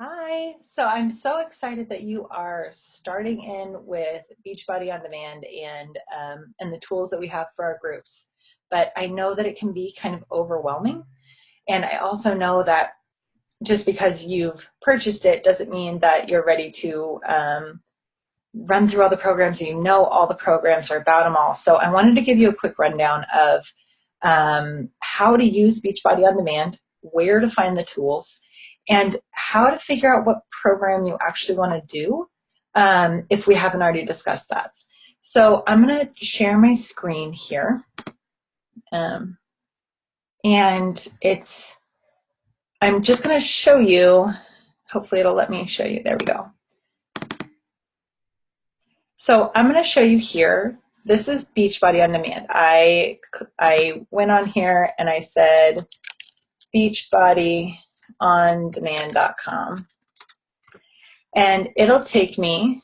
Hi. So I'm so excited that you are starting in with Beachbody on Demand and the tools that we have for our groups. But I know that it can be kind of overwhelming, and I also know that just because you've purchased it doesn't mean that you're ready to run through all the programs and you know all the programs or about them all. So I wanted to give you a quick rundown of how to use Beachbody on Demand, where to find the tools, and how to figure out what program you actually want to do if we haven't already discussed that. So I'm going to share my screen here. Um, and I'm just going to show you, hopefully it'll let me show you. There we go. So I'm going to show you here. This is Beachbody on Demand. I went on here and I said beachbodyondemand.com, and it'll take me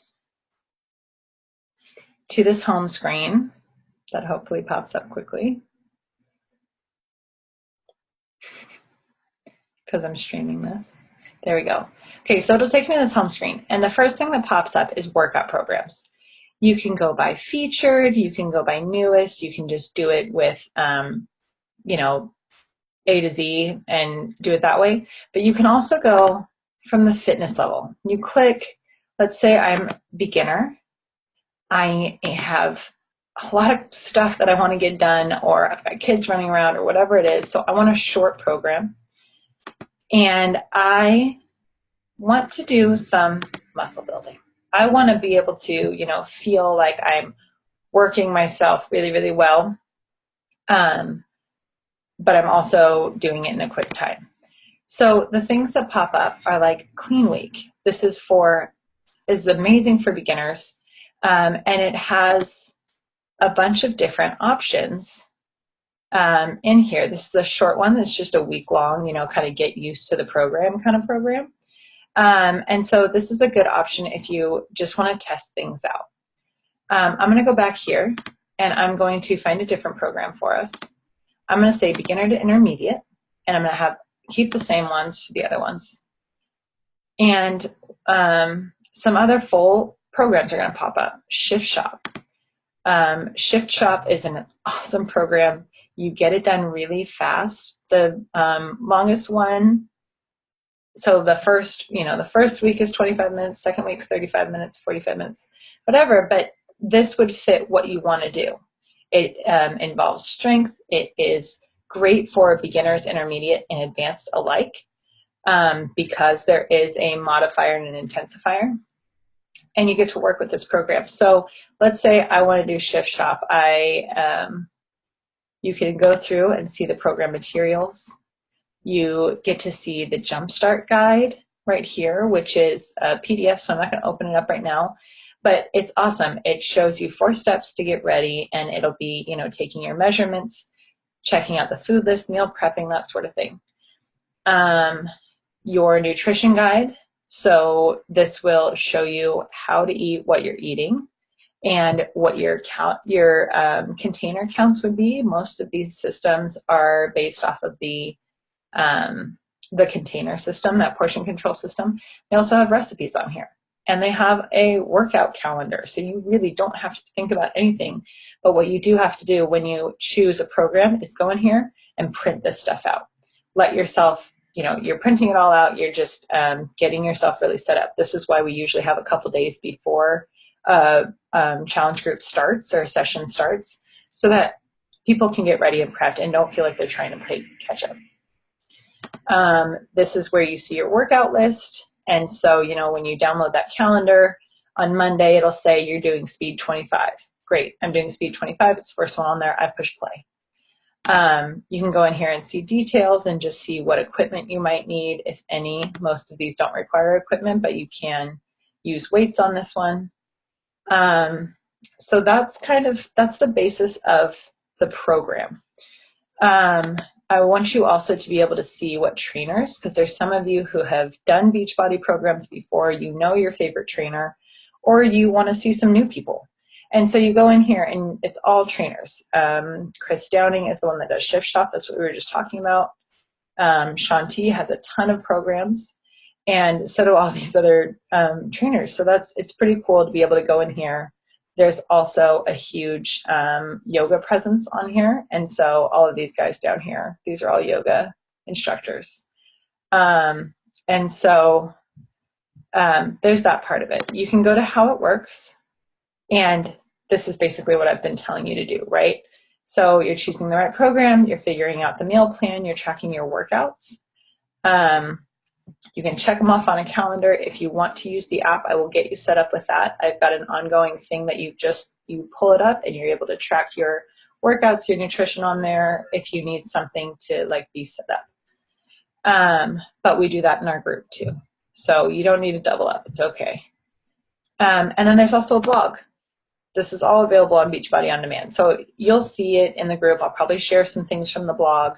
to this home screen that hopefully pops up quickly because I'm streaming this. There we go. Okay, so it'll take me to this home screen, and the first thing that pops up is workout programs. You can go by featured, you can go by newest, you can just do it with, you know, A to Z and do it that way. But you can also go from the fitness level. You click, let's say I'm beginner. I have a lot of stuff that I want to get done, or I've got kids running around or whatever it is. So I want a short program. And I want to do some muscle building. I want to be able to, feel like I'm working myself really, really well. But I'm also doing it in a quick time. So the things that pop up are like Clean Week. This is amazing for beginners. And it has a bunch of different options in here. This is a short one that's just a week long, kind of get used to the program kind of program. And so this is a good option if you just want to test things out. I'm going to go back here and I'm going to find a different program for us. I'm going to say beginner to intermediate, and I'm going to keep the same ones for the other ones. And some other full programs are going to pop up. Shift Shop. Shift Shop is an awesome program. You get it done really fast. The longest one, so the first week is 25 minutes, second week's 35 minutes, 45 minutes, whatever, but this would fit what you want to do. It involves strength. It is great for beginners, intermediate, and advanced alike because there is a modifier and an intensifier, and you get to work with this program. So let's say I want to do Shift Shop. You can go through and see the program materials. You get to see the Jumpstart guide right here, which is a PDF, so I'm not going to open it up right now, but it's awesome. It shows you 4 steps to get ready, and it'll be, taking your measurements, checking out the food list, meal prepping, that sort of thing. Your nutrition guide. So this will show you how to eat, what you're eating, and what your container counts would be. Most of these systems are based off of the container system, that portion control system. They also have recipes on here, and they have a workout calendar. So you really don't have to think about anything, but what you do have to do when you choose a program is go in here and print this stuff out. Let yourself, you're printing it all out. You're just getting yourself really set up. This is why we usually have a couple days before challenge group starts or session starts, so that people can get ready and prepped and don't feel like they're trying to play catch up. This is where you see your workout list. And so, when you download that calendar on Monday, it'll say you're doing speed 25. Great. I'm doing speed 25. It's the first one on there. I push play. You can go in here and see details and just see what equipment you might need, if any. Most of these don't require equipment, but you can use weights on this one. So that's the basis of the program. I want you also to be able to see what trainers, because there's some of you who have done Beachbody programs before, your favorite trainer, or you want to see some new people. And so you go in here and it's all trainers. Chris Downing is the one that does Shift Shop. That's what we were just talking about. Shanti has a ton of programs. And so do all these other trainers. So it's pretty cool to be able to go in here. There's also a huge yoga presence on here. And so all of these guys down here, these are all yoga instructors. And so there's that part of it. You can go to how it works. And this is basically what I've been telling you to do, right? So you're choosing the right program, you're figuring out the meal plan, you're tracking your workouts. You can check them off on a calendar. If you want to use the app, I will get you set up with that. I've got an ongoing thing that you pull it up and you're able to track your workouts, your nutrition on there if you need something to like be set up. But we do that in our group too. So you don't need to double up. It's okay. And then there's also a blog. This is all available on Beachbody On Demand. So you'll see it in the group. I'll probably share some things from the blog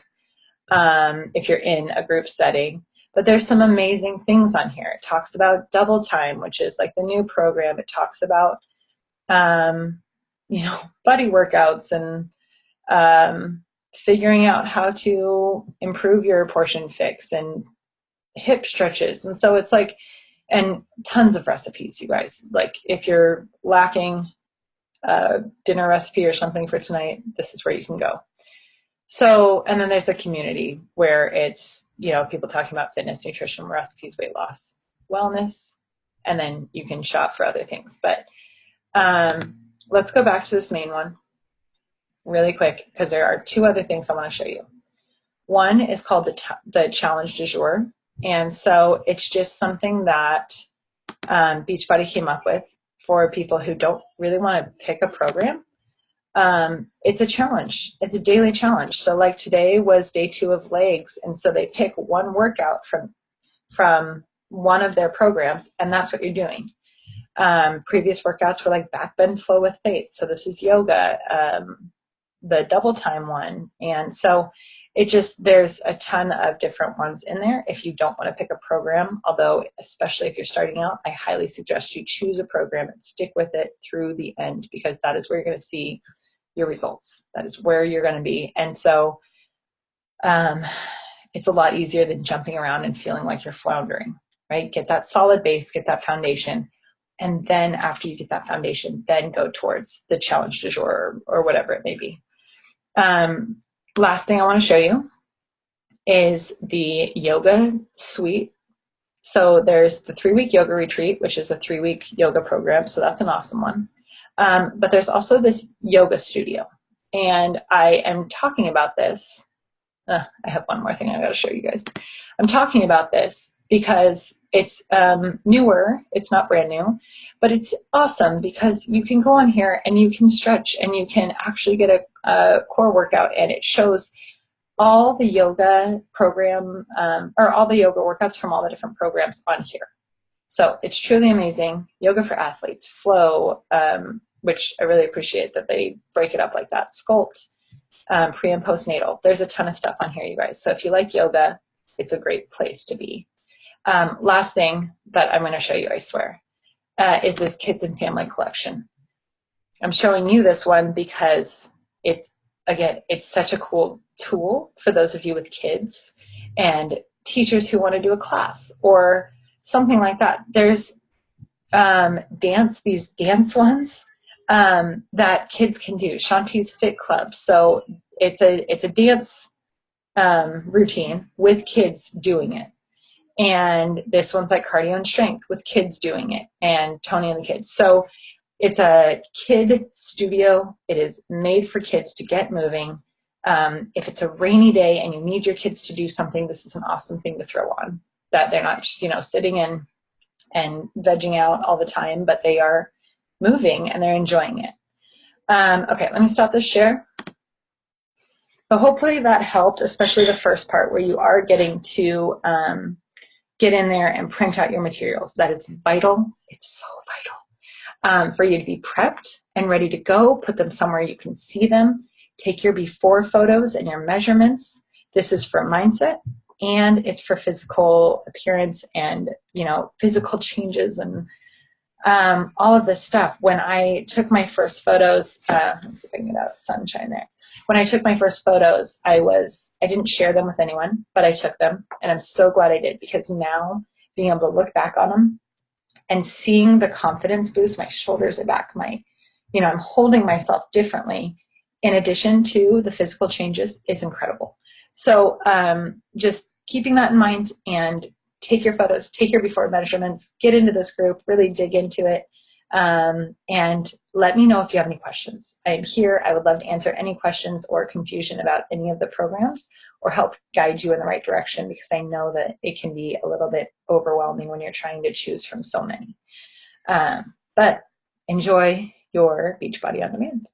if you're in a group setting. But there's some amazing things on here. It talks about double time, which is like the new program. It talks about, buddy workouts and figuring out how to improve your portion fix and hip stretches. And so it's like, and tons of recipes, you guys. Like if you're lacking a dinner recipe or something for tonight, this is where you can go. So, and then there's a community where it's, people talking about fitness, nutrition, recipes, weight loss, wellness, and then you can shop for other things. But let's go back to this main one really quick because there are two other things I want to show you. One is called the challenge du jour. And so it's just something that Beachbody came up with for people who don't really want to pick a program. It's a challenge. It's a daily challenge. So like today was day 2 of legs. And so they pick one workout from one of their programs, and that's what you're doing. Previous workouts were like back bend flow with faith. So this is yoga, the double time one. And so there's a ton of different ones in there. If you don't want to pick a program, although especially if you're starting out, I highly suggest you choose a program and stick with it through the end, because that is where you're going to see your results. That is where you're going to be. And so it's a lot easier than jumping around and feeling like you're floundering, right? Get that solid base, get that foundation. And then after you get that foundation, then go towards the challenge du jour or whatever it may be. Last thing I want to show you is the yoga suite. So there's the 3-week yoga retreat, which is a 3-week yoga program. So that's an awesome one. But there's also this yoga studio. And I am talking about this. I have one more thing I got to show you guys. I'm talking about this because it's newer. It's not brand new, but it's awesome because you can go on here and you can stretch and you can actually get a core workout, and it shows all the yoga program or all the yoga workouts from all the different programs on here. So it's truly amazing. Yoga for athletes, flow, which I really appreciate that they break it up like that. Sculpt, pre and postnatal. There's a ton of stuff on here, you guys. So if you like yoga, it's a great place to be. Last thing that I'm going to show you, I swear, is this kids and family collection. I'm showing you this one because it's such a cool tool for those of you with kids and teachers who want to do a class or something like that. There's these dance ones that kids can do. Shanti's Fit Club. So it's a dance routine with kids doing it. And this one's like cardio and strength with kids doing it, and Tony and the kids. So it's a kid studio. It is made for kids to get moving. If it's a rainy day and you need your kids to do something, this is an awesome thing to throw on, that they're not just, sitting in and vegging out all the time, but they are moving and they're enjoying it. Okay, let me stop this share. So hopefully that helped, especially the first part where you are getting to get in there and print out your materials. That is vital. It's so vital for you to be prepped and ready to go. Put them somewhere you can see them. Take your before photos and your measurements. This is for mindset, and it's for physical appearance and, physical changes and all of this stuff. When I took my first photos, let's see if I can get out sunshine there. When I took my first photos, I didn't share them with anyone, but I took them, and I'm so glad I did, because now being able to look back on them and seeing the confidence boost. My shoulders are back, I'm holding myself differently in addition to the physical changes is incredible. So just keeping that in mind, and take your photos, take your before measurements, get into this group, really dig into it. And let me know if you have any questions. I am here. I would love to answer any questions or confusion about any of the programs, or help guide you in the right direction, because I know that it can be a little bit overwhelming when you're trying to choose from so many. But enjoy your Beachbody on Demand.